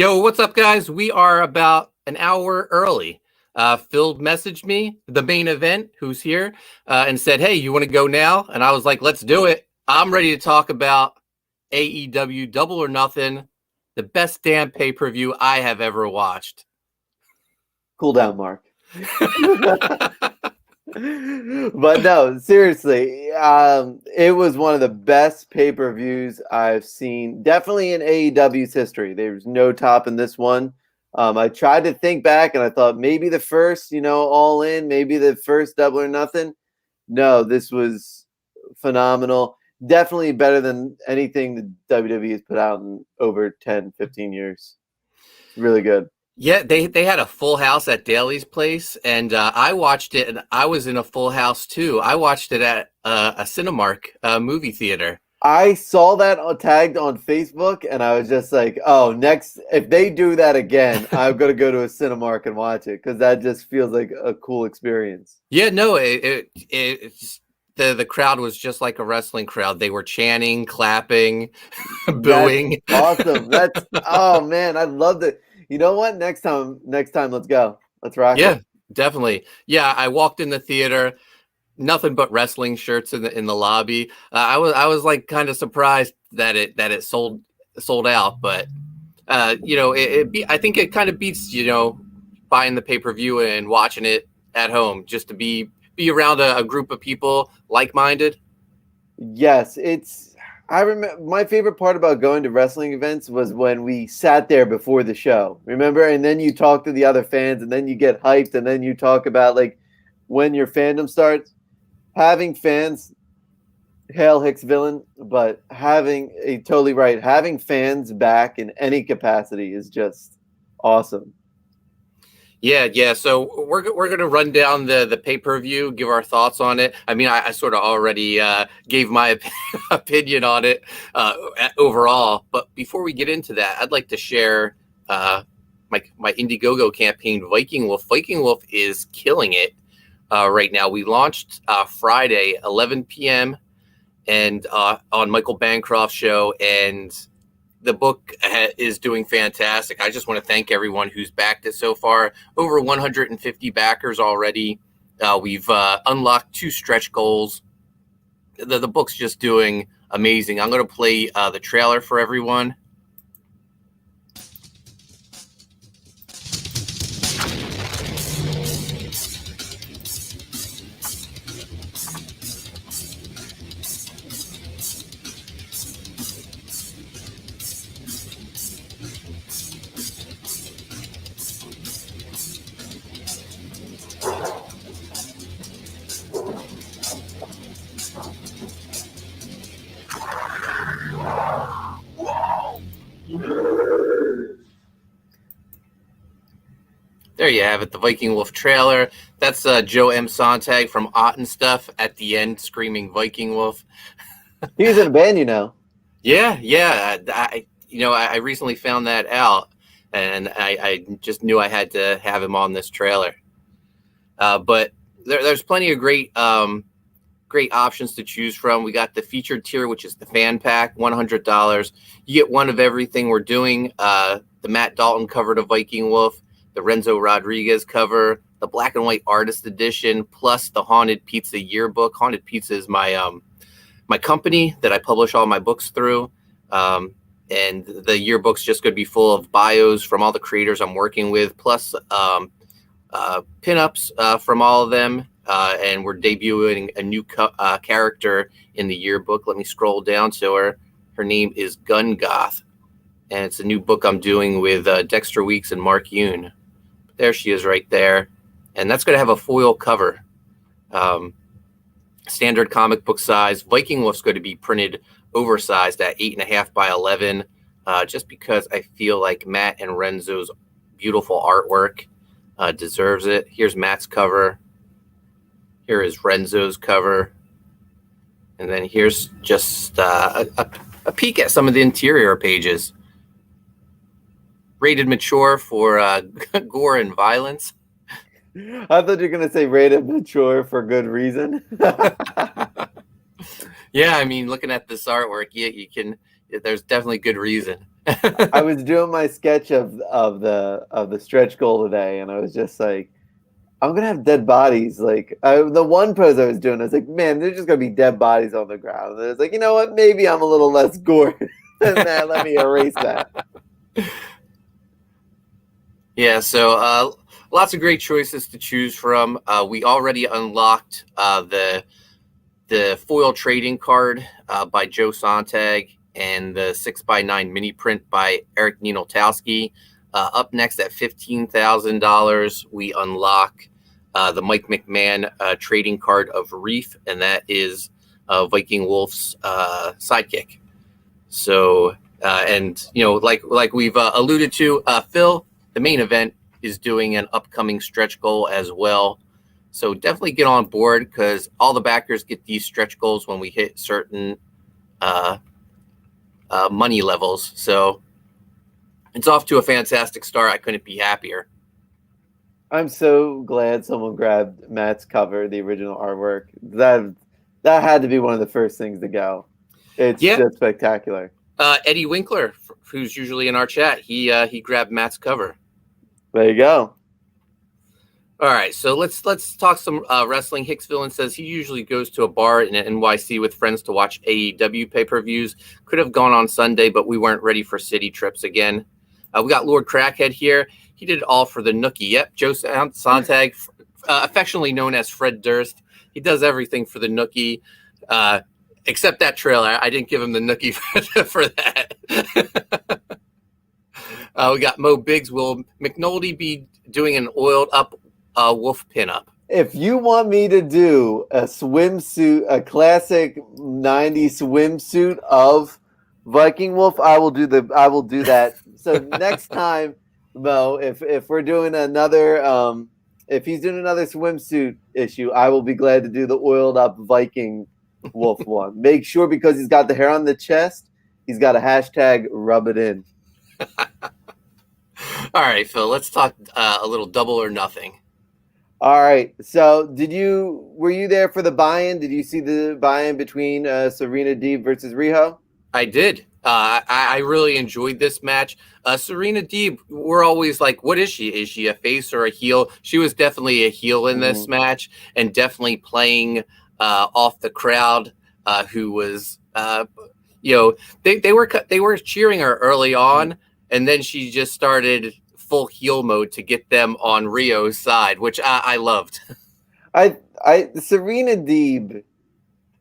Yo, what's up, guys? We are about an hour early. Phil messaged me, the main event, who's here, and said, "Hey, you want to go now?" And I was like, "Let's do it." I'm ready to talk about AEW Double or Nothing, the best damn pay-per-view I have ever watched. Cool down, Mark. But no, seriously, it was one of the best pay-per-views I've seen, definitely in AEW's history. There's no topping this one. I tried to think back, and I thought maybe the first, All In, maybe the first Double or Nothing. No, this was phenomenal. Definitely better than anything the WWE has put out in over 10, 15 years. It's really good. Yeah, they had a full house at Daly's place, and I watched it, and I was in a full house too. I watched it at a Cinemark movie theater. I saw that tagged on Facebook, and I was just like, "Oh, next if they do that again, I'm gonna go to a Cinemark and watch it because that just feels like a cool experience." Yeah, no, the crowd was just like a wrestling crowd. They were chanting, clapping, booing. That's awesome. Oh man, I loved it. You know what? Next time, let's go. Let's rock it. Yeah, definitely. Yeah, I walked in the theater, nothing but wrestling shirts in the lobby. I was like kind of surprised that it sold out, but I think it kind of beats buying the pay-per-view and watching it at home just to be around a group of people like-minded. Yes, I remember my favorite part about going to wrestling events was when we sat there before the show. Remember? And then you talk to the other fans, and then you get hyped, and then you talk about like when your fandom starts. Having fans, hail Hicks villain, but totally right. Having fans back in any capacity is just awesome. Yeah. So we're gonna run down the pay-per-view, give our thoughts on it. I mean, I sort of already gave my opinion on it overall, but before we get into that, I'd like to share my Indiegogo campaign, Viking Wolf. Viking Wolf is killing it right now. We launched Friday, 11 p.m. and on Michael Bancroft's show, and the book is doing fantastic. I just want to thank everyone who's backed it so far. Over 150 backers already. We've unlocked 2 stretch goals. The book's just doing amazing. I'm going to play the trailer for everyone. There you have it, the Viking Wolf trailer. That's Joe M. Sontag from Ott and Stuff at the end screaming Viking Wolf. He's in a band, you know. Yeah. I recently found that out, and I just knew I had to have him on this trailer. But there's plenty of great options to choose from. We got the featured tier, which is the fan pack, $100. You get one of everything we're doing. The Matt Dalton cover to Viking Wolf, the Renzo Rodriguez cover, the black and white artist edition, plus the Haunted Pizza yearbook. Haunted Pizza is my my company that I publish all my books through. And the yearbook's just going to be full of bios from all the creators I'm working with, plus pinups from all of them. And we're debuting a new character in the yearbook. Let me scroll down to her. Her name is Gun Goth. And it's a new book I'm doing with Dexter Weeks and Mark Yoon. There she is right there. And that's going to have a foil cover. Standard comic book size. Viking Wolf's going to be printed oversized at 8.5 by 11. Just because I feel like Matt and Renzo's beautiful artwork deserves it. Here's Matt's cover. Here is Renzo's cover. And then here's just a peek at some of the interior pages. Rated mature for gore and violence. I thought you were going to say rated mature for good reason. Yeah, I mean, looking at this artwork, you can. There's definitely good reason. I was doing my sketch of the stretch goal today, and I was just like, I'm gonna have dead bodies. Like the one pose I was doing, I was like, man, there's just gonna be dead bodies on the ground. And it's like, you know what? Maybe I'm a little less gory than that. Let me erase that. Yeah, so lots of great choices to choose from. We already unlocked the foil trading card by Joe Sontag and the 6x9 mini print by Eric Ninoltowski. Up next at $15,000, we unlock the Mike McMahon trading card of Reef, and that is Viking Wolf's sidekick. So, and like we've alluded to, Phil, the main event is doing an upcoming stretch goal as well. So definitely get on board because all the backers get these stretch goals when we hit certain money levels. So it's off to a fantastic start. I couldn't be happier. I'm so glad someone grabbed Matt's cover, the original artwork. That had to be one of the first things to go. It's just spectacular. Eddie Winkler, who's usually in our chat, he grabbed Matt's cover. There you go. All right, so let's talk some wrestling. Hicksville says he usually goes to a bar in NYC with friends to watch AEW pay-per-views. Could have gone on Sunday, but we weren't ready for city trips again. We got Lord Crackhead here. He did it all for the Nookie. Yep, Joe Sontag, affectionately known as Fred Durst. He does everything for the Nookie, except that trailer. I didn't give him the Nookie for that. We got Mo Biggs. Will McNulty be doing an oiled up wolf pinup? If you want me to do a swimsuit, a classic '90s swimsuit of Viking Wolf, I will do that. So next time, Mo, if we're doing another, if he's doing another swimsuit issue, I will be glad to do the oiled up Viking Wolf one. Make sure, because he's got the hair on the chest, he's got a hashtag rub it in. All right, Phil, let's talk a little double or nothing. All right. So were you there for the buy-in? Did you see the buy-in between Serena Deeb versus Riho? I did. I really enjoyed this match. Serena Deeb, we're always like, what is she? Is she a face or a heel? She was definitely a heel in this match, and definitely playing off the crowd, who was, they were cheering her early on, and then she just started full heel mode to get them on Rio's side, which I loved. Serena Deeb.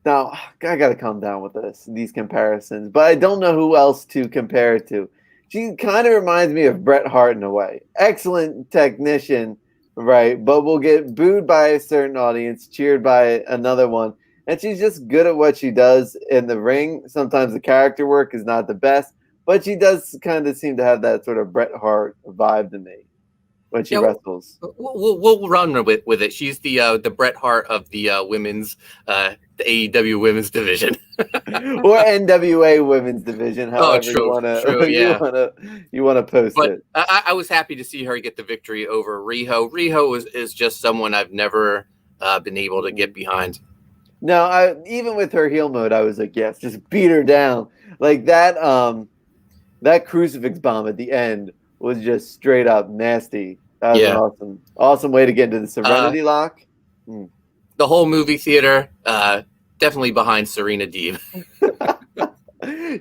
Now, I got to calm down with these comparisons, but I don't know who else to compare it to. She kind of reminds me of Bret Hart in a way. Excellent technician, right? But will get booed by a certain audience, cheered by another one. And she's just good at what she does in the ring. Sometimes the character work is not the best, but she does kind of seem to have that sort of Bret Hart vibe to me when she wrestles. We'll run with it. She's the Bret Hart of the women's, the AEW women's division, or NWA women's division. However you want to post it. I was happy to see her get the victory over Riho. Riho is just someone I've never been able to get behind. No, even with her heel mode, I was like, yes, just beat her down. Like that. That crucifix bomb at the end was just straight up nasty. That was an awesome way to get into the Serenity Lock. The whole movie theater, definitely behind Serena Deeb.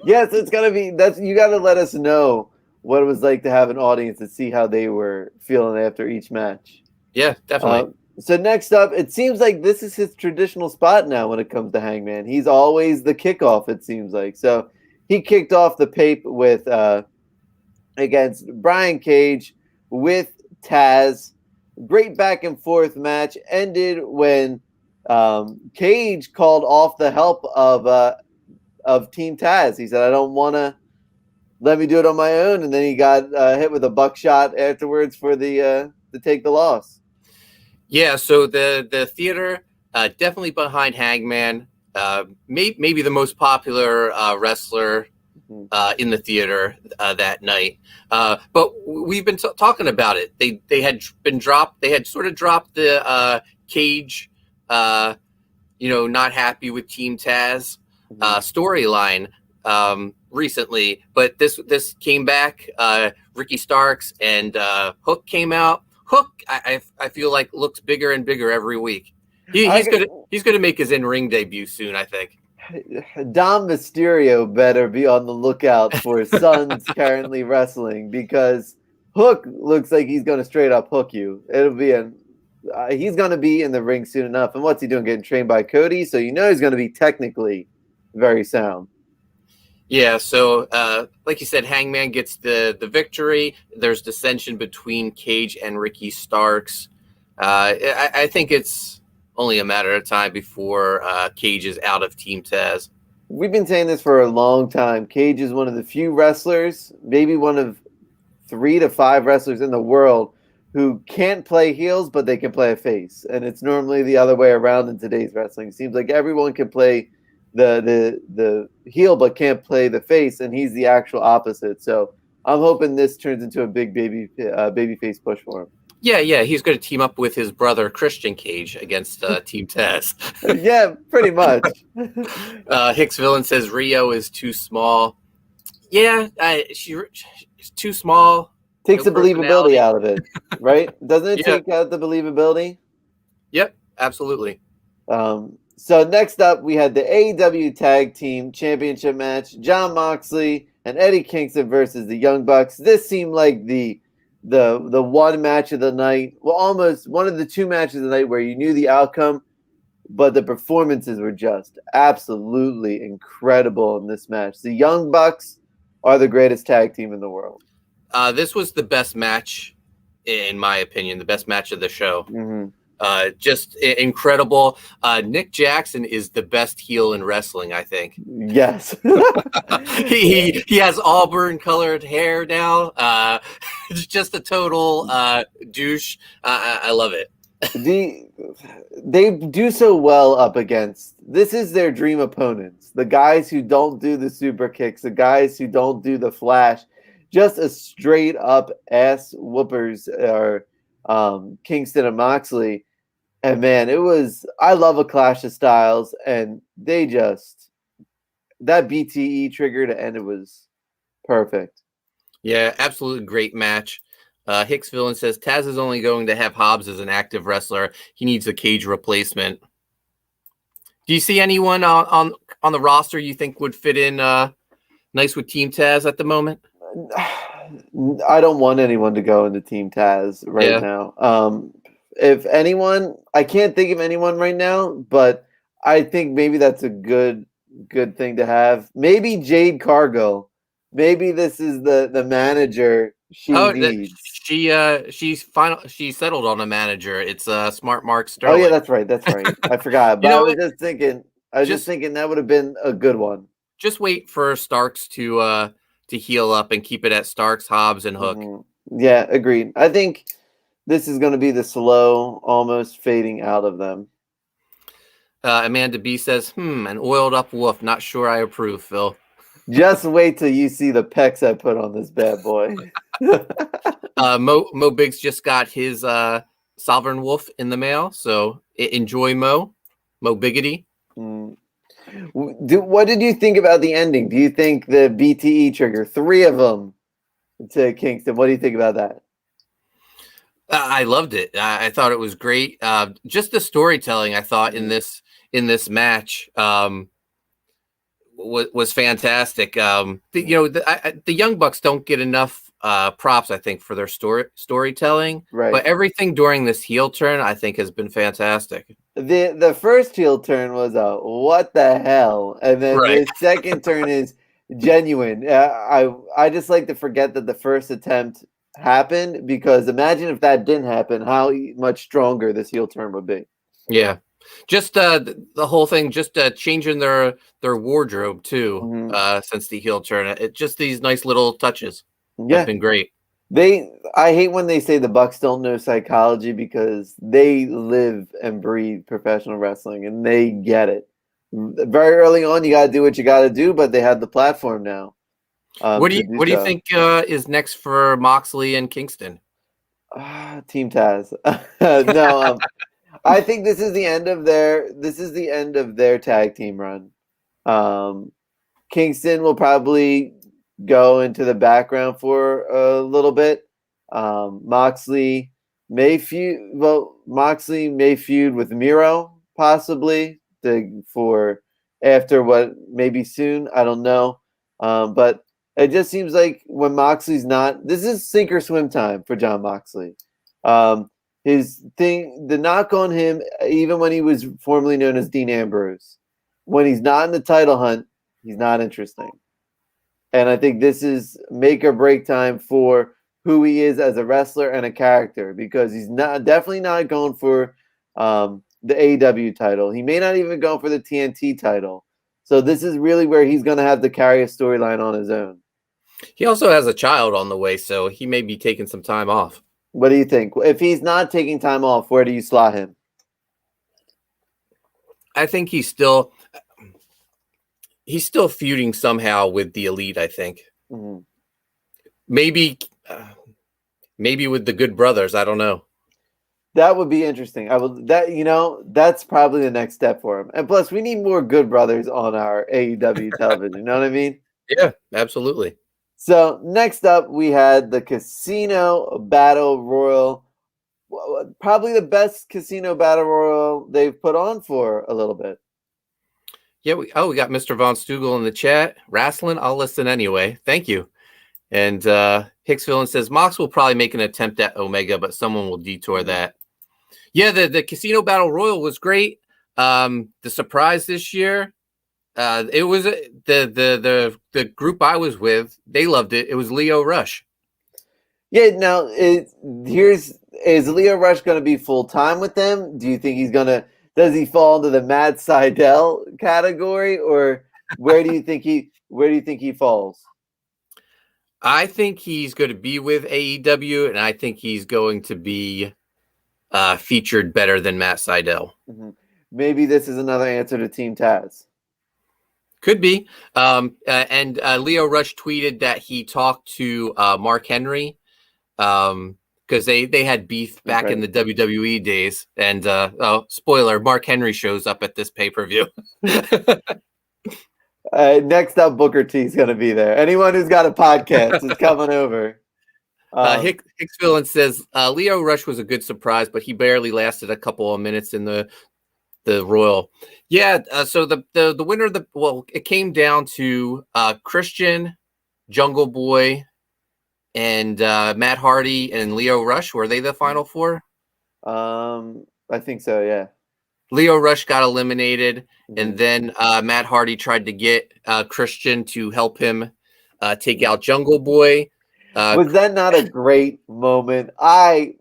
Yes, it's gotta be. You got to let us know what it was like to have an audience and see how they were feeling after each match. Yeah, definitely. So next up, it seems like this is his traditional spot now when it comes to Hangman. He's always the kickoff, it seems like. So he kicked off the pape with against Brian Cage with Taz. Great back and forth match. Ended when Cage called off the help of Team Taz. He said, "I don't want to. Let me do it on my own." And then he got hit with a buckshot afterwards for to take the loss. Yeah. So the theater definitely behind Hangman. Maybe the most popular wrestler in the theater that night. But we've been talking about it. They had been dropped. They had sort of dropped the Cage, not happy with Team Taz storyline. recently, but this came back. Ricky Starks and Hook came out. Hook, I feel like looks bigger and bigger every week. He's gonna make his in-ring debut soon, I think. Dom Mysterio better be on the lookout for sons currently wrestling, because Hook looks like he's going to straight up hook you. It'll be he's going to be in the ring soon enough. And what's he doing? Getting trained by Cody, so you know he's going to be technically very sound. Yeah, so like you said, Hangman gets the victory. There's dissension between Cage and Ricky Starks. I think it's only a matter of time before Cage is out of Team Taz. We've been saying this for a long time. Cage is one of the few wrestlers, maybe one of 3 to 5 wrestlers in the world who can't play heels, but they can play a face. And it's normally the other way around in today's wrestling. It seems like everyone can play the heel, but can't play the face, and he's the actual opposite. So I'm hoping this turns into a big baby face push for him. Yeah, he's going to team up with his brother Christian Cage against Team Taz. Yeah, pretty much. Hicks Villain says Rio is too small. Yeah, she's too small. Takes the believability out of it, right? Doesn't it take out the believability? Yep, absolutely. So next up, we had the AEW Tag Team Championship match: Jon Moxley and Eddie Kingston versus the Young Bucks. This seemed like the one match of the night. Well, almost one of the 2 matches of the night where you knew the outcome, but the performances were just absolutely incredible in this match. The Young Bucks are the greatest tag team in the world. This was the best match, in my opinion, the best match of the show. Mm-hmm. Just incredible. Nick Jackson is the best heel in wrestling, I think. Yes. he has auburn colored hair now. Just a total douche. I love it. They do so well up against, this is their dream opponents. The guys who don't do the super kicks, the guys who don't do the flash, just a straight up ass whoopers are Kingston and Moxley. And man, I love a clash of styles, and they just, that BTE trigger to end it was perfect. Yeah, absolutely great match. Hicks Villain says Taz is only going to have Hobbs as an active wrestler. He needs a Cage replacement. Do you see anyone on the roster you think would fit in nice with Team Taz at the moment? I don't want anyone to go into Team Taz right now. If anyone, I can't think of anyone right now, but I think maybe that's a good thing to have. Maybe Jade Cargill. Maybe this is the manager she needs. She settled on a manager. It's Smart Mark Sterling. Oh yeah, that's right. I forgot. But I was just thinking that would have been a good one. Just wait for Starks to heal up and keep it at Starks, Hobbs, and Hook. Mm-hmm. Yeah, agreed. I think this is going to be the slow, almost fading out of them. Amanda B says, an oiled up wolf. Not sure I approve, Phil. Just wait till you see the pecs I put on this bad boy. Mo Biggs just got his Sovereign Wolf in the mail, so enjoy Mo Biggity. What did you think about the ending? Do you think the BTE trigger, 3 of them to Kingston? What do you think about that? I loved it. I thought it was great. Just the storytelling, I thought in this match was fantastic. The Young Bucks don't get enough props, I think, for their storytelling. Right. But everything during this heel turn, I think, has been fantastic. The first heel turn was what the hell, and then the second turn is genuine. I just like to forget that the first attempt happened, because imagine if that didn't happen, how much stronger this heel turn would be. Yeah, just the whole thing, just changing their wardrobe too, since the heel turn. Just these nice little touches have been great. I hate when they say the Bucks don't know psychology, because they live and breathe professional wrestling and they get it. Very early on, you got to do what you got to do, but they have the platform now. What do you think is next for Moxley and Kingston? Team Taz. No, I think this is the end of their tag team run. Kingston will probably go into the background for a little bit. Moxley may feud. Well, Moxley may feud with Miro possibly for after what maybe soon. I don't know, but it just seems like when Moxley's not, this is sink or swim time for Jon Moxley. His thing, the knock on him, even when he was formerly known as Dean Ambrose, when he's not in the title hunt, he's not interesting. And I think this is make or break time for who he is as a wrestler and a character, because he's definitely not going for the AEW title. He may not even go for the TNT title. So this is really where he's going to have to carry a storyline on his own. He also has a child on the way, so he may be taking some time off. What do you think? If he's not taking time off, where do you slot him? I think he's still feuding somehow with the Elite, I think. Mm-hmm. Maybe with the Good Brothers. I don't know. That would be interesting. That's probably the next step for him. And plus, we need more Good Brothers on our AEW television. You know what I mean? Yeah, absolutely. So next up, we had the Casino Battle Royal. Probably the best Casino Battle Royal they've put on for a little bit. Yeah, we got Mr. Von Stugel in the chat. Wrestling, I'll listen anyway. Thank you. And Hicksville says Mox will probably make an attempt at Omega, but someone will detour that. Yeah, the Casino Battle Royal was great. The surprise this year, it was the group I was with. They loved it. It was Lio Rush. Yeah. Now, is Lio Rush going to be full time with them? Do you think does he fall into the Matt Seidel category, or where do you think he falls? I think he's going to be with AEW, and I think he's going to be featured better than Matt Seidel. Mm-hmm. Maybe this is another answer to Team Taz. Could be. And Lio Rush tweeted that he talked to Mark Henry because they had beef back in the WWE days. And spoiler, Mark Henry shows up at this pay-per-view. Next up, Booker T is going to be there. Anyone who's got a podcast is coming over. Hicksville says Lio Rush was a good surprise, but he barely lasted a couple of minutes in the Royal. Yeah, so the winner of it came down to Christian, Jungle Boy, and Matt Hardy and Lio Rush. Were they the final four? I think so, yeah. Lio Rush got eliminated, and then Matt Hardy tried to get Christian to help him take out Jungle Boy. Was that not a great moment? I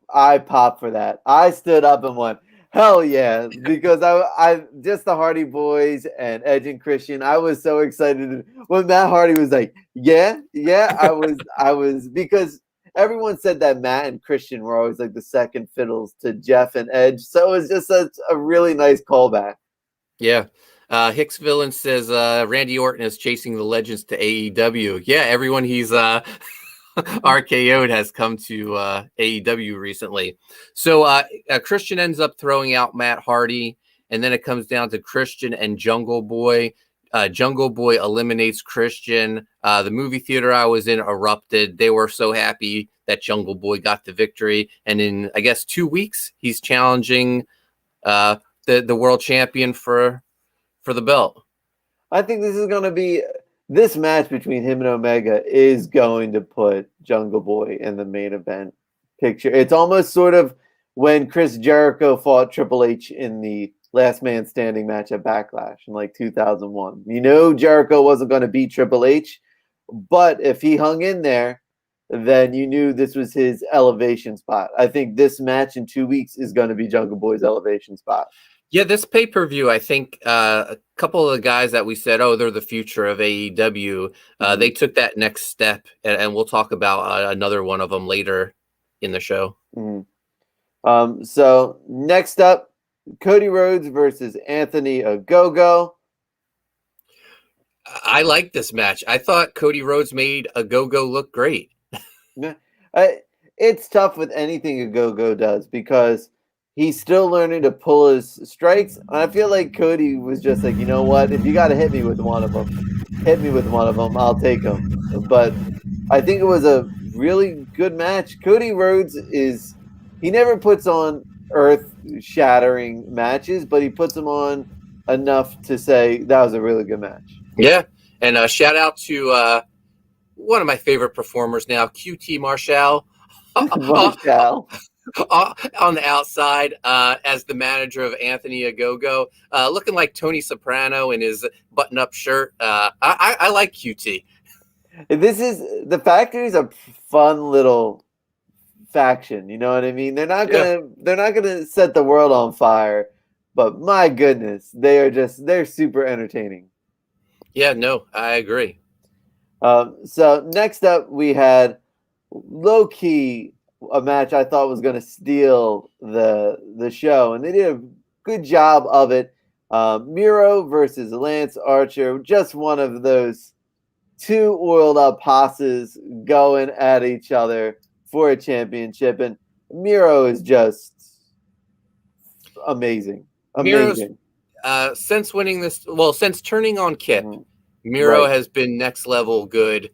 popped for that. I stood up and went, hell yeah, because I just the Hardy Boys and Edge and Christian. I was so excited when Matt Hardy was like, yeah. I was because everyone said that Matt and Christian were always like the second fiddles to Jeff and Edge. So it was just a really nice callback. Yeah. Hicksville says Randy Orton is chasing the legends to AEW. Yeah, everyone he's RKO'd has come to AEW recently. So Christian ends up throwing out Matt Hardy, and then it comes down to Christian and Jungle Boy. Jungle Boy eliminates Christian. The movie theater I was in erupted. They were so happy that Jungle Boy got the victory. And in, I guess, 2 weeks, he's challenging the world champion for the belt. I think this is going to be... This match between him and Omega is going to put Jungle Boy in the main event picture. It's almost sort of when Chris Jericho fought Triple H in the Last Man Standing match at Backlash in like 2001. You know Jericho wasn't going to beat Triple H, but if he hung in there, then you knew this was his elevation spot. I think this match in 2 weeks is going to be Jungle Boy's elevation spot. Yeah, this pay-per-view, I think a couple of the guys that we said, they're the future of AEW, they took that next step, and we'll talk about another one of them later in the show. Mm-hmm. So next up, Cody Rhodes versus Anthony Ogogo. I like this match. I thought Cody Rhodes made Ogogo look great. It's tough with anything Ogogo does because he's still learning to pull his strikes. And I feel like Cody was just like, you know what? If you got to hit me with one of them, hit me with one of them, I'll take them. But I think it was a really good match. Cody Rhodes he never puts on earth-shattering matches, but he puts them on enough to say that was a really good match. Yeah, and shout out to one of my favorite performers now, QT Marshall. Marshall. On the outside as the manager of Anthony Agogo, looking like Tony Soprano in his button-up shirt. I like QT. The Factory's a fun little faction. You know what I mean? They're not gonna set the world on fire, but my goodness, they're super entertaining. Yeah, no, I agree. So next up, we had low key a match I thought was going to steal the show, and they did a good job of it. Miro versus Lance Archer, just one of those two oiled up hosses going at each other for a championship, and Miro is just amazing. Miro's, since winning this, since turning on Kip, Miro has been next level good.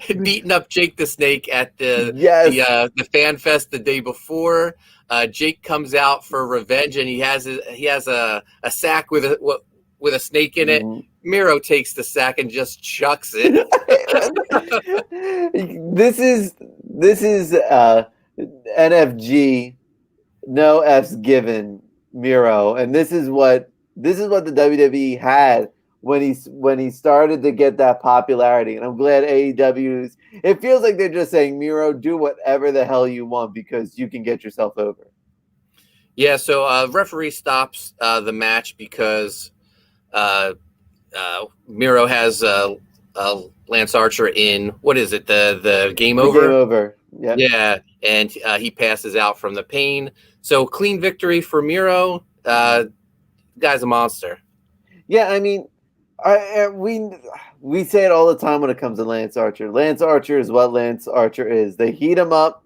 Beating up Jake the Snake at the Fan Fest the day before. Jake comes out for revenge, and he has a sack with a snake in it. Miro takes the sack and just chucks it. This is NFG, no F's given Miro, and this is what the WWE had when he started to get that popularity. And I'm glad AEW's. It feels like they're just saying, Miro, do whatever the hell you want because you can get yourself over. Yeah. So referee stops the match because Miro has Lance Archer in, what is it? The game over. Game over. Yep. Yeah, and he passes out from the pain. So clean victory for Miro. Guy's a monster. Yeah, I mean, we say it all the time when it comes to Lance Archer. Lance Archer is what Lance Archer is. They heat him up,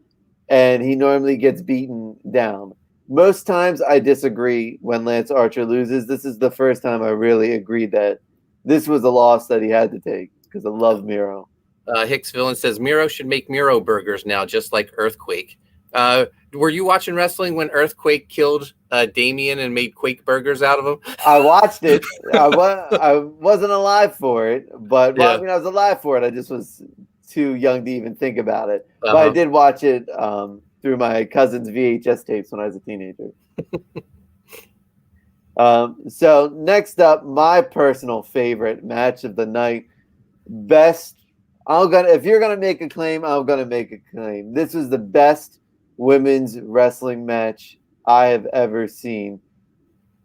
and he normally gets beaten down. Most times I disagree when Lance Archer loses. This is the first time I really agreed that this was a loss that he had to take because I love Miro. Hicks Villain says Miro should make Miro burgers now, just like Earthquake. Were you watching wrestling when Earthquake killed Damien and made Quake burgers out of him? I watched it. I wasn't alive for it, but I mean, I was alive for it. I just was too young to even think about it. But I did watch it through my cousin's VHS tapes when I was a teenager. So next up, my personal favorite match of the night. If you're gonna make a claim, I'm gonna make a claim. This was the best women's wrestling match I have ever seen.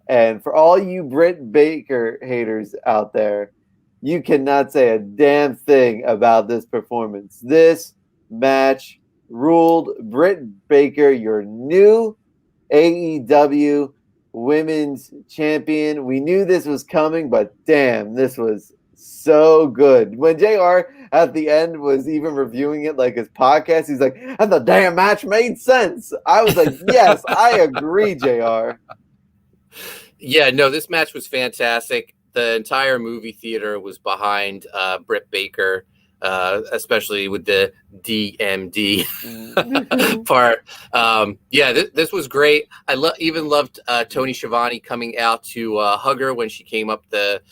And for all you Britt Baker haters out there, you cannot say a damn thing about this performance. This match ruled. Britt Baker, your new AEW women's champion. We knew this was coming, but damn, this was so good. When JR at the end was even reviewing it like his podcast, he's like, and the damn match made sense. I was like, yes, I agree, JR. Yeah, no, this match was fantastic. The entire movie theater was behind Britt Baker, especially with the DMD part. This was great. I even loved Tony Schiavone coming out to hug her when she came up the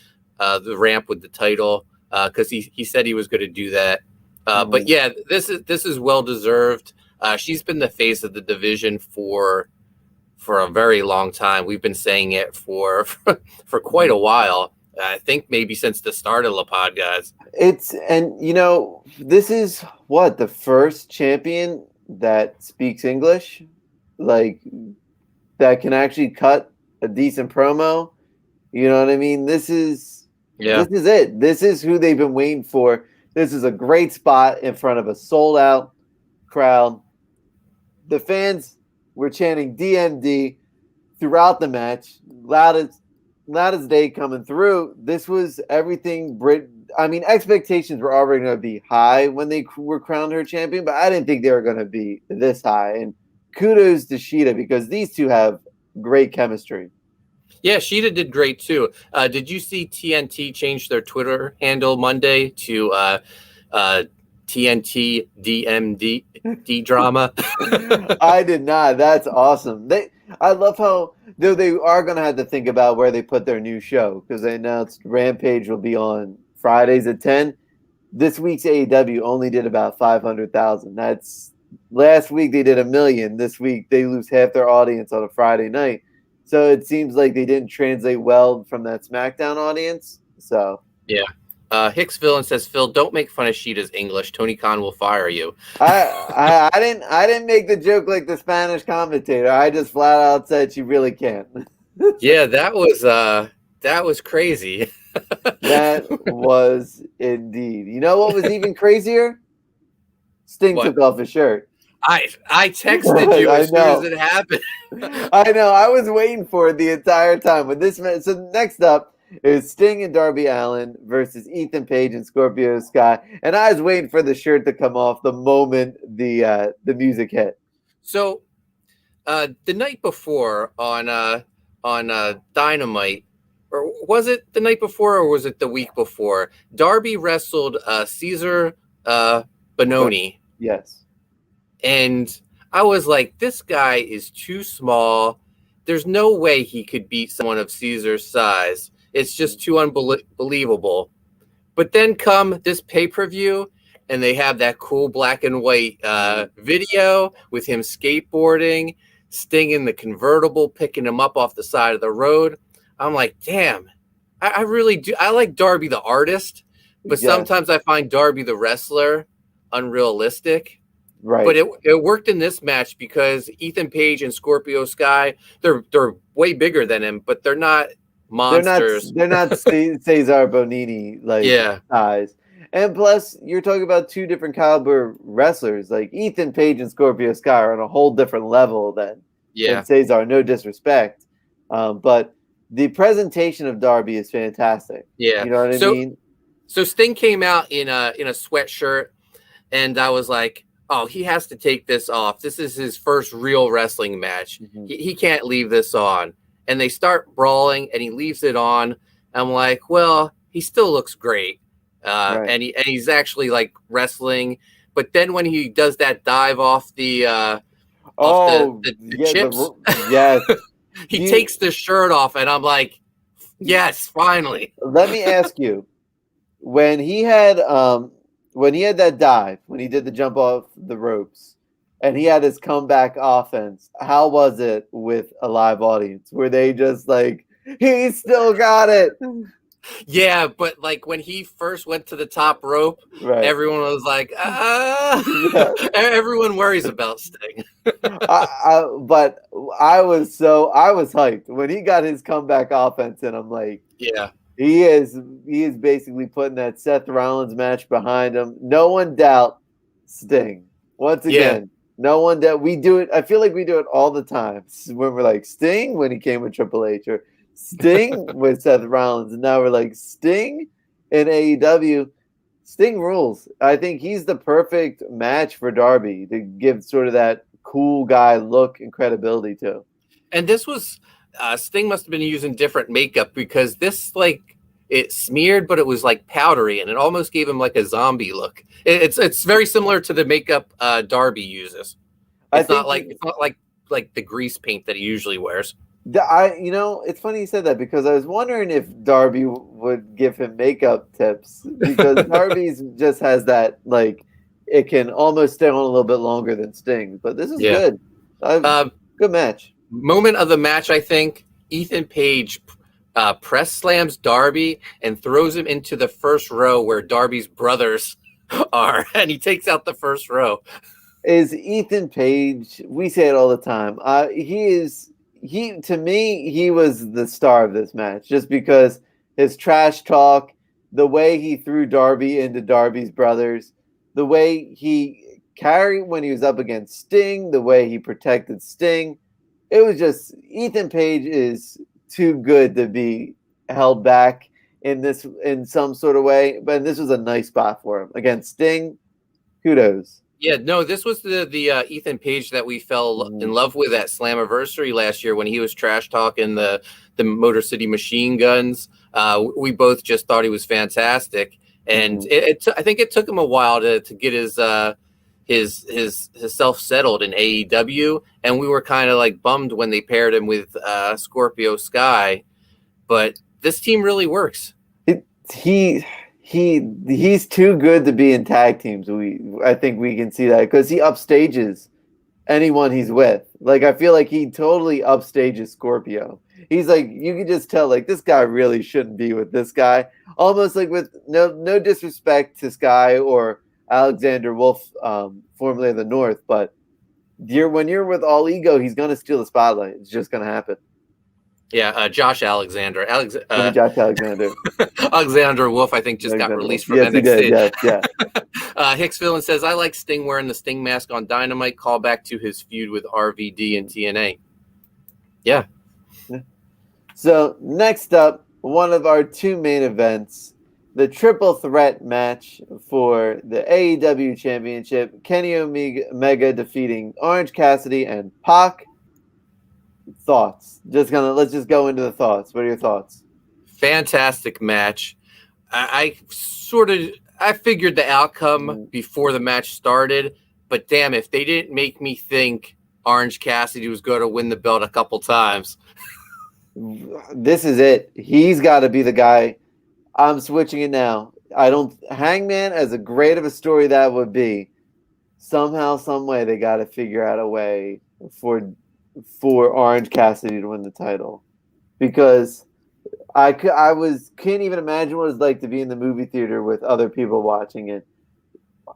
ramp with the title because he said he was going to do that. But yeah, this is well deserved. She's been the face of the division for a very long time. We've been saying it for quite a while. I think maybe since the start of La Pod, guys. This is the first champion that speaks English, like that can actually cut a decent promo. You know what I mean? This is it. This is who they've been waiting for. This is a great spot in front of a sold out crowd. The fans were chanting DMD throughout the match, loud as day coming through. This was everything expectations were already going to be high when they were crowned her champion, but I didn't think they were going to be this high. And kudos to Shida because these two have great chemistry. Yeah, Sheeta did great too. Did you see TNT change their Twitter handle Monday to uh, TNT DMD drama? I did not. That's awesome. I love how though they are going to have to think about where they put their new show because they announced Rampage will be on Fridays at 10. This week's AEW only did about 500,000. That's last week they did 1 million. This week they lose half their audience on a Friday night. So it seems like they didn't translate well from that SmackDown audience. So Yeah. Hicks Villain says, Phil, don't make fun of Sheeta's English. Tony Khan will fire you. I didn't make the joke like the Spanish commentator. I just flat out said she really can't. Yeah, that was crazy. That was indeed. You know what was even crazier? Sting took off his shirt. I texted you as soon as it happened. I know. I was waiting for it the entire time. So next up is Sting and Darby Allin versus Ethan Page and Scorpio Sky, and I was waiting for the shirt to come off the moment the music hit. So, the night before on Dynamite, or was it the night before, or was it the week before? Darby wrestled Caesar Bononi. Yes. And I was like, this guy is too small. There's no way he could beat someone of Caesar's size. It's just too unbelievable. But then come this pay-per-view, and they have that cool black and white video with him skateboarding, Sting in the convertible, picking him up off the side of the road. I'm like, damn, I really do. I like Darby the artist, but sometimes I find Darby the wrestler unrealistic. Right. But it worked in this match because Ethan Page and Scorpio Sky, they're way bigger than him, but they're not monsters. They're not Cesar Bonini size. And plus, you're talking about two different caliber wrestlers. Like Ethan Page and Scorpio Sky are on a whole different level than Cesar. No disrespect, but the presentation of Darby is fantastic. Yeah, you know what I mean. So Sting came out in a sweatshirt, and I was like, oh, he has to take this off. This is his first real wrestling match. Mm-hmm. He can't leave this on. And they start brawling, and he leaves it on. I'm like, well, he still looks great. And he's actually like wrestling. But then when he does that dive off the chips, he takes the shirt off, and I'm like, yes, finally. Let me ask you, when he had that dive, when he did the jump off the ropes, and he had his comeback offense, how was it with a live audience? Were they just like, he still got it? Yeah, but like when he first went to the top rope, everyone was like, Everyone worries about Sting. But I was hyped when he got his comeback offense, and I'm like, yeah. He is basically putting that Seth Rollins match behind him. No one doubt Sting. Once again, no one doubt. We do it. I feel like we do it all the time when we're like Sting when he came with Triple H, or Sting with Seth Rollins, and now we're like Sting in AEW. Sting rules. I think he's the perfect match for Darby to give sort of that cool guy look and credibility to. And this was. Sting must have been using different makeup because this, it smeared, but it was like powdery, and it almost gave him like a zombie look. It's very similar to the makeup Darby uses. It's not like the grease paint that he usually wears. It's funny you said that because I was wondering if Darby would give him makeup tips because Darby's just has that it can almost stay on a little bit longer than Sting. But this is good. Good match. Moment of the match, I think, Ethan Page press slams Darby and throws him into the first row where Darby's brothers are, and he takes out the first row. Is Ethan Page, we say it all the time, to me, he was the star of this match just because his trash talk, the way he threw Darby into Darby's brothers, the way he carried when he was up against Sting, the way he protected Sting. It was just Ethan Page is too good to be held back in some sort of way. But this was a nice spot for him against Sting. Kudos. Yeah, no, this was the Ethan Page that we fell in Mhm. love with at Slammiversary last year when he was trash talking the Motor City Machine Guns. We both just thought he was fantastic, and Mhm. I think it took him a while to get his self settled in AEW, and we were kind of like bummed when they paired him with Scorpio Sky, but this team really works. It, he he's too good to be in tag teams. I think we can see that because he upstages anyone he's with. Like I feel like he totally upstages Scorpio. He's like you can just tell like this guy really shouldn't be with this guy. Almost like with no disrespect to Sky or Alexander Wolf, formerly of the North, but when you're with All Ego, he's gonna steal the spotlight. It's just gonna happen. Yeah, Josh Alexander. I mean, Josh Alexander. Alexander Wolf, I think, just got Alexander Wolf. released from Yes, he did. NXT. Yes, yeah. Hicks Villain says, I like Sting wearing the Sting mask on Dynamite. Call back to his feud with RVD and TNA. Yeah. So next up, one of our two main events, the triple threat match for the AEW Championship. Kenny Omega defeating Orange Cassidy and Pac. Thoughts? Let's just go into the thoughts. What are your thoughts? Fantastic match. I figured the outcome before the match started, but damn, if they didn't make me think Orange Cassidy was going to win the belt a couple times. This is it. He's got to be the guy. I'm switching it now. Hangman, as a great of a story that would be, somehow, some way, they got to figure out a way for Orange Cassidy to win the title, because can't even imagine what it's like to be in the movie theater with other people watching it.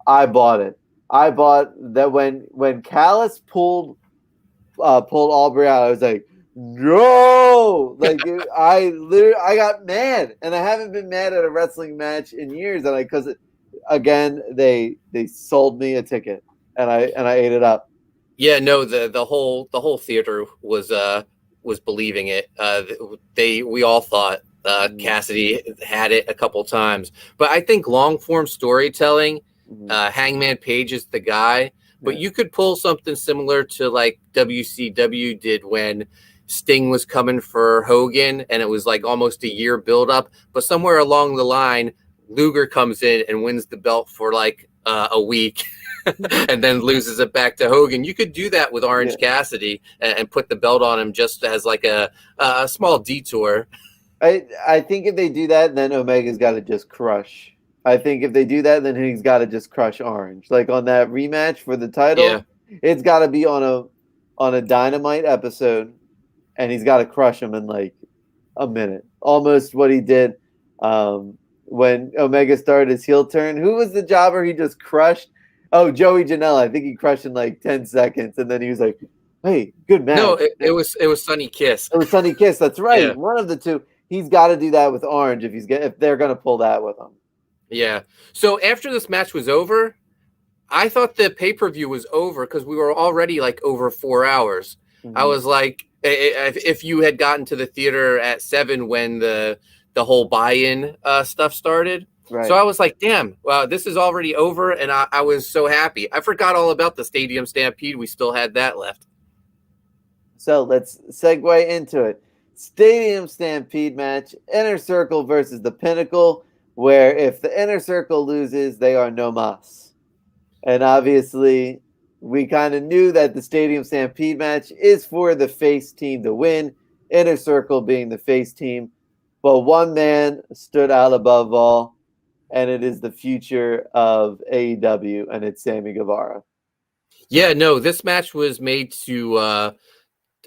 I bought it. I bought that when Callis pulled Aubrey out. I was like, no! Like I got mad, and I haven't been mad at a wrestling match in years. And because again, they sold me a ticket, and I ate it up. Yeah, no, the whole theater was believing it. We all thought Cassidy had it a couple times, but I think long form storytelling, Hangman Page is the guy. But you could pull something similar to like WCW did when Sting was coming for Hogan, and it was like almost a year buildup. But somewhere along the line, Luger comes in and wins the belt for like a week. And then loses it back to Hogan. You could do that with Orange Cassidy and put the belt on him just as like a small detour. I think if they do that, then Omega's got to just crush. I think if they do that, then he's got to just crush Orange. Like on that rematch for the title, it's got to be on a Dynamite episode, and he's got to crush him in like a minute. Almost what he did when Omega started his heel turn. Who was the jobber he just crushed? Oh, Joey Janela. I think he crushed in like 10 seconds, and then he was like, "Hey, good match." No, it was Sonny Kiss. It was Sonny Kiss. That's right. Yeah. One of the two. He's got to do that with Orange if they're going to pull that with him. Yeah. So after this match was over, I thought the pay-per-view was over because we were already like over 4 hours. I was like, if you had gotten to the theater at 7 when the whole buy-in stuff started. Right. So I was like, damn, wow, this is already over. And I was so happy. I forgot all about the Stadium Stampede. We still had that left. So let's segue into it. Stadium Stampede match, Inner Circle versus the Pinnacle, where if the Inner Circle loses, they are no mas. And obviously, we kind of knew that the Stadium Stampede match is for the face team to win, Inner Circle being the face team. But one man stood out above all, and it is the future of AEW, and it's Sammy Guevara. Yeah, no, this match was made to,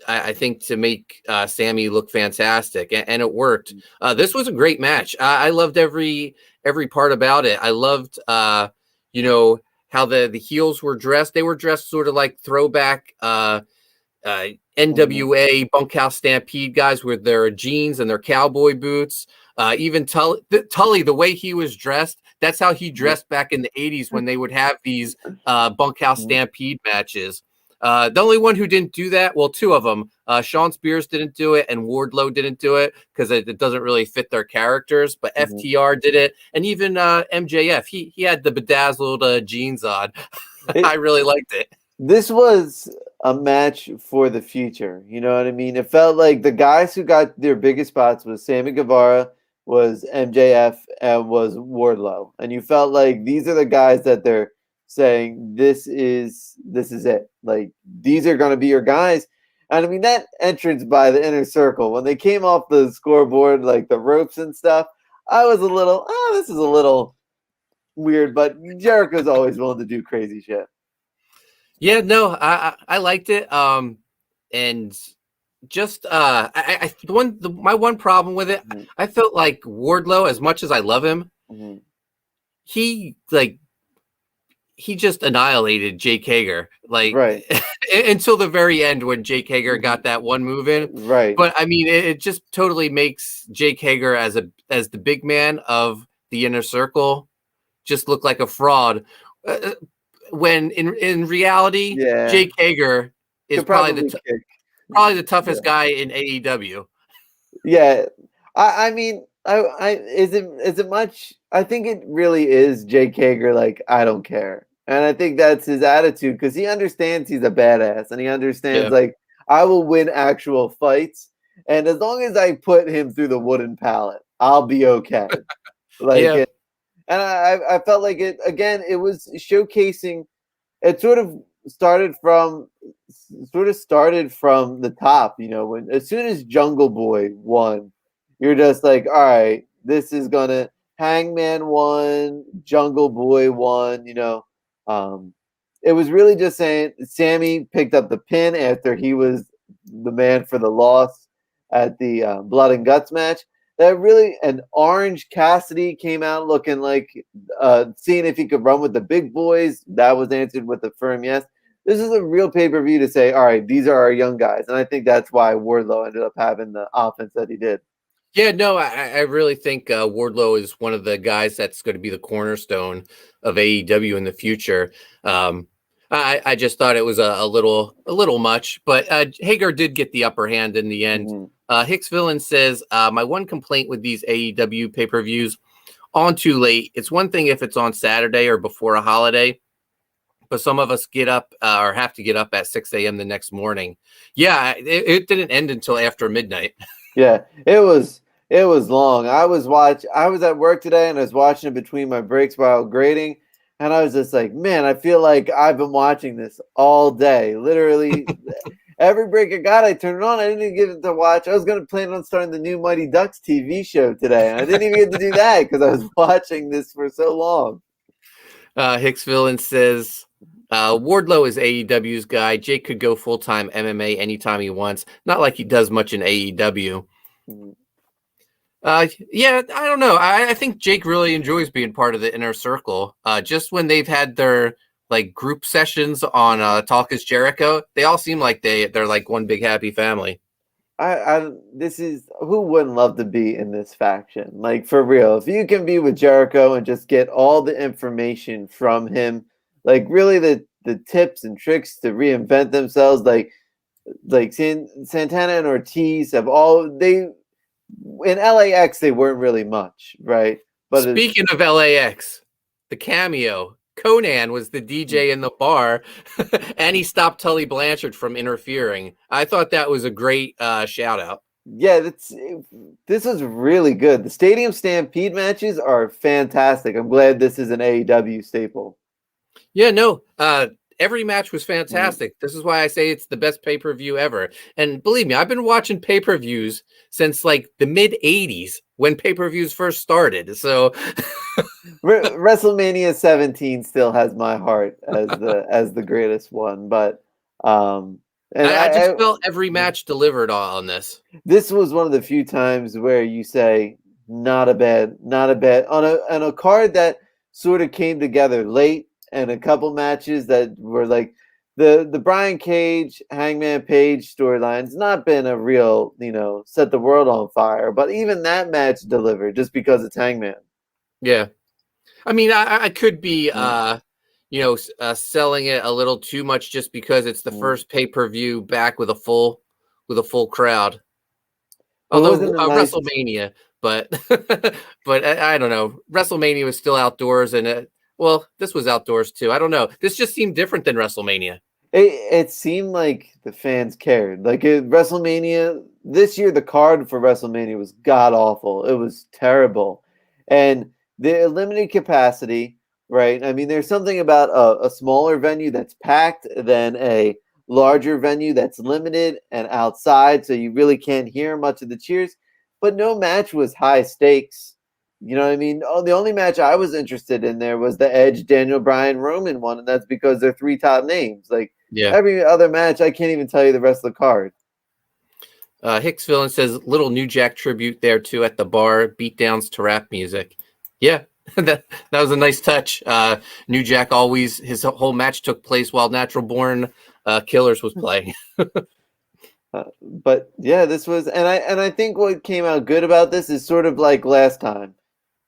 I think, to make Sammy look fantastic, and it worked. This was a great match. I loved every part about it. I loved, how the heels were dressed. They were dressed sort of like throwback NWA Bunkhouse Stampede guys with their jeans and their cowboy boots. Even Tully, the way he was dressed, that's how he dressed back in the 80s when they would have these Bunkhouse Stampede matches. The only one who didn't do that, well, two of them, Sean Spears didn't do it and Wardlow didn't do it because it doesn't really fit their characters, but FTR did it. And even MJF, he had the bedazzled jeans on. I really liked it. This was a match for the future. You know what I mean? It felt like the guys who got their biggest spots was Sammy Guevara, was MJF, and was Wardlow. And you felt like these are the guys that they're saying this is it. Like these are going to be your guys. And I mean that entrance by the inner circle when they came off the scoreboard, like the ropes and stuff. I was a little, this is a little weird, but Jericho's always willing to do crazy shit. Yeah, no, I liked it. And just my one problem with it, I felt like Wardlow, as much as I love him, he just annihilated Jake Hager, like right. until the very end when Jake Hager got that one move in. Right. But I mean, it just totally makes Jake Hager as the big man of the inner circle just look like a fraud. When in reality, Jake Hager is probably the toughest guy in AEW. Yeah, I mean, is it much? I think it really is Jake Hager. Like, I don't care, and I think that's his attitude because he understands he's a badass, and he understands like I will win actual fights, and as long as I put him through the wooden pallet, I'll be okay. Like, and I felt like it again. It was showcasing. It sort of started from the top, you know, when as soon as Jungle Boy won, you're just like, all right, this is gonna Hangman won, Jungle Boy won, you know. It was really just saying Sammy picked up the pin after he was the man for the loss at the Blood and Guts match. That really, and Orange Cassidy came out looking like seeing if he could run with the big boys. That was answered with a firm yes. This is a real pay-per-view to say, all right, these are our young guys. And I think that's why Wardlow ended up having the offense that he did. Yeah, no, I really think Wardlow is one of the guys that's going to be the cornerstone of AEW in the future. I just thought it was a little much, but Hager did get the upper hand in the end. Hicks Villain says, my one complaint with these AEW pay-per-views, on too late. It's one thing if it's on Saturday or before a holiday, but some of us get up or have to get up at 6 a.m. the next morning. Yeah, it didn't end until after midnight. Yeah, it was long. I was at work today and I was watching it between my breaks while grading, and I was just like, man, I feel like I've been watching this all day. Literally every break I got, I turned it on. I didn't even get it to watch. I was going to plan on starting the new Mighty Ducks TV show today, and I didn't even get to do that because I was watching this for so long. Hicks Villain says, Wardlow is AEW's guy. Jake could go full-time MMA anytime he wants. Not like he does much in AEW. Yeah, I don't know. I think Jake really enjoys being part of the inner circle. Just when they've had their like group sessions on Talk is Jericho, they all seem like they're like one big happy family. This is who wouldn't love to be in this faction? Like for real, if you can be with Jericho and just get all the information from him, like really the tips and tricks to reinvent themselves, like Santana and Ortiz have in LAX they weren't really much, right? But speaking of LAX, the cameo. Conan was the DJ in the bar, and he stopped Tully Blanchard from interfering. I thought that was a great shout out. Yeah, this was really good. The Stadium Stampede matches are fantastic. I'm glad this is an AEW staple. Yeah, no, every match was fantastic. This is why I say it's the best pay-per-view ever. And believe me, I've been watching pay-per-views since like the mid 80s when pay-per-views first started. So WrestleMania 17 still has my heart as the greatest one, but and I just felt every match delivered on this. This was one of the few times where you say not a bad on a card that sort of came together late, and a couple matches that were like the Brian Cage Hangman Page storyline's not been a real, set the world on fire, but even that match delivered just because it's Hangman. Yeah. I mean, I could be, selling it a little too much just because it's the first pay-per-view back with a full crowd. Although WrestleMania, but I don't know. WrestleMania was still outdoors, and Well, this was outdoors too. I don't know. This just seemed different than WrestleMania. It seemed like the fans cared. Like WrestleMania this year, the card for WrestleMania was god awful. It was terrible, and the limited capacity. Right? I mean, there's something about a smaller venue that's packed than a larger venue that's limited and outside, so you really can't hear much of the cheers. But no match was high stakes. You know what I mean? Oh, the only match I was interested in there was the Edge, Daniel Bryan, Roman one, and that's because they're three top names. Like Yeah. every other match, I can't even tell you the rest of the card. Hicks Villain says little New Jack tribute there too at the bar, beatdowns to rap music. Yeah, that was a nice touch. New Jack always his whole match took place while Natural Born Killers was playing. But yeah, this was, and I think what came out good about this is sort of like last time.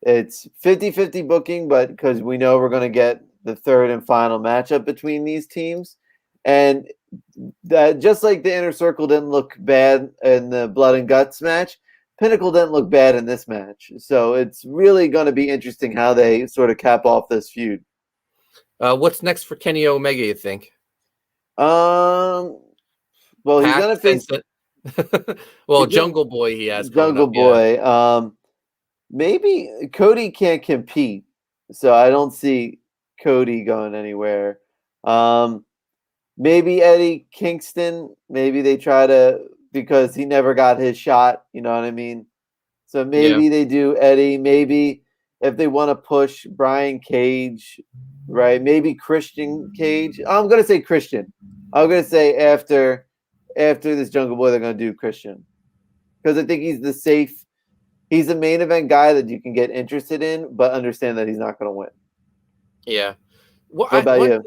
It's 50-50 booking, but because we know we're going to get the third and final matchup between these teams, and that just like the Inner Circle didn't look bad in the Blood and Guts match, Pinnacle didn't look bad in this match. So it's really going to be interesting how they sort of cap off this feud. What's next for Kenny Omega, you think? Well, he's gonna face Jungle Boy. He has Jungle Boy. Yeah. Maybe Cody can't compete, so I don't see Cody going anywhere. Maybe Eddie Kingston. Maybe they try to, because he never got his shot. You know what I mean? So maybe they do Eddie. Maybe if they want to push Brian Cage, right? Maybe Christian Cage. I'm gonna say Christian. I'm gonna say after this Jungle Boy, they're gonna do Christian, because I think he's the safe. He's a main event guy that you can get interested in, but understand that he's not gonna win. Yeah. What about you?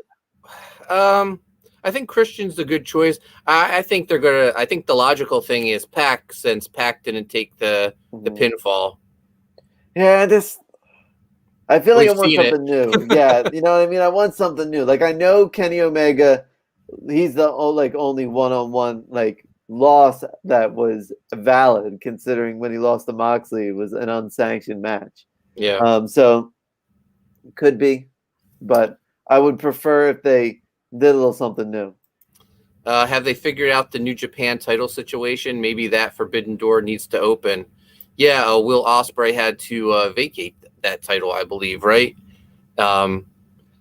I think Christian's a good choice. I think they're gonna. I think the logical thing is Pac, since Pac didn't take the pinfall. Yeah, I feel like I want something new. Yeah, you know what I mean? I want something new. Like, I know Kenny Omega, he's the only one-on-one loss that was valid, considering when he lost to Moxley, it was an unsanctioned match. Yeah. So could be, but I would prefer if they did a little something new. Have they figured out the New Japan title situation? Maybe that forbidden door needs to open. Yeah, Will Ospreay had to vacate that title, I believe, right?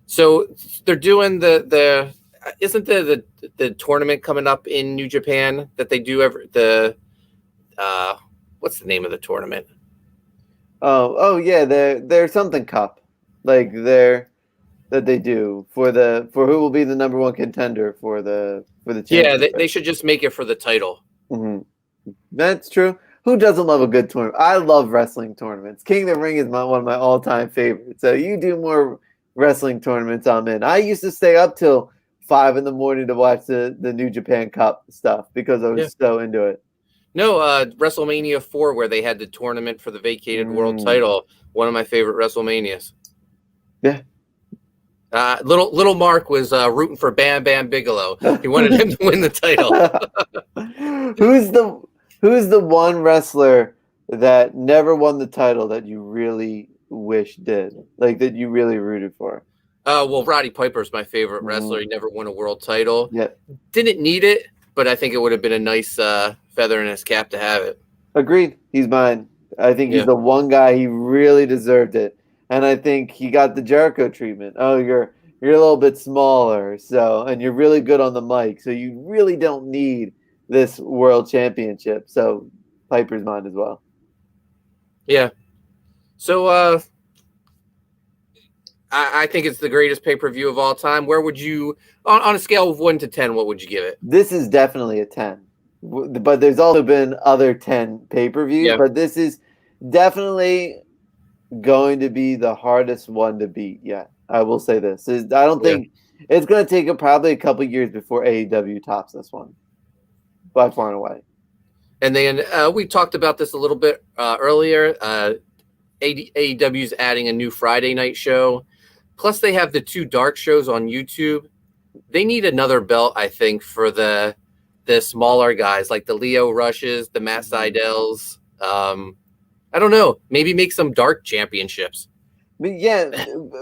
So they're doing the isn't the tournament coming up in New Japan that they do what's the name of the tournament? Oh yeah, they're something cup, that they do for who will be the number one contender for the championship. Yeah, they should just make it for the title. Mm-hmm. That's true. Who doesn't love a good tournament? I love wrestling tournaments. King of the Ring is one of my all-time favorites. So you do more wrestling tournaments, I'm in. I used to stay up till 5 a.m. to watch the New Japan Cup stuff because I was so into it. No, WrestleMania 4, where they had the tournament for the vacated world title. One of my favorite WrestleManias. Yeah. Little Mark was rooting for Bam Bam Bigelow. He wanted him to win the title. Who's the one wrestler that never won the title that you really wish did? Like, that you really rooted for? Well, Roddy Piper's my favorite wrestler. He never won a world title. Yeah. Didn't need it, but I think it would have been a nice feather in his cap to have it. Agreed. He's mine. I think he's the one guy, he really deserved it. And I think he got the Jericho treatment. Oh, you're a little bit smaller, and you're really good on the mic, so you really don't need this world championship. So Piper's mine as well. Yeah. So I think it's the greatest pay-per-view of all time. Where would you, on a scale of 1 to 10, what would you give it? This is definitely a 10. But there's also been other 10 pay-per-views, but this is definitely going to be the hardest one to beat yet. I will say this. I don't think it's going to take probably a couple years before AEW tops this one, by far and away. And then we talked about this a little bit earlier. AEW's adding a new Friday night show. Plus, they have the 2 dark shows on YouTube. They need another belt, I think, for the smaller guys, like the Leo Rushes, the Matt Seidels. I don't know. Maybe make some dark championships. But yeah,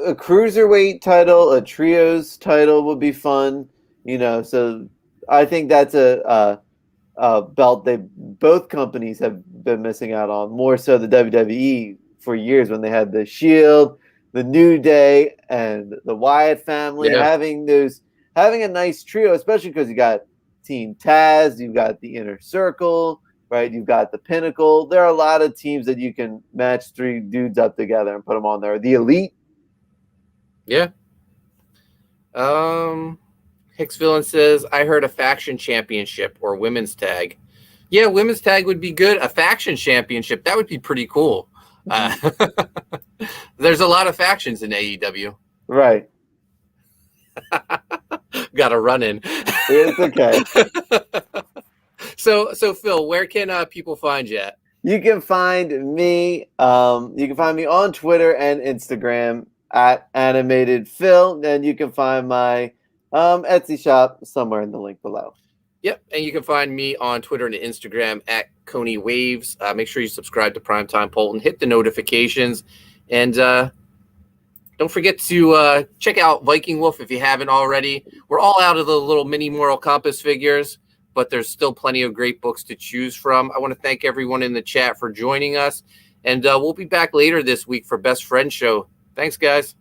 a cruiserweight title, a trios title would be fun. So I think that's a belt they both companies have been missing out on. More so the WWE for years when they had the Shield, the New Day, and the Wyatt family. Yeah. Having a nice trio, especially because you got Team Taz, you've got the Inner Circle, right? You've got the Pinnacle. There are a lot of teams that you can match three dudes up together and put them on there. The Elite. Yeah. Hicks Villain says, I heard a faction championship or women's tag. Yeah, women's tag would be good. A faction championship, that would be pretty cool. There's a lot of factions in AEW. Right. Got to run in. It's okay. So Phil, where can people find you at? You can find me. You can find me on Twitter and Instagram at Animated Phil, and you can find my Etsy shop somewhere in the link below. Yep, and you can find me on Twitter and Instagram at Coney Waves. Make sure you subscribe to Primetime Poulton, hit the notifications, and don't forget to check out Viking Wolf if you haven't already. We're all out of the little mini Moral Compass figures, but there's still plenty of great books to choose from. I want to thank everyone in the chat for joining us, and we'll be back later this week for Best Friend Show. Thanks, guys.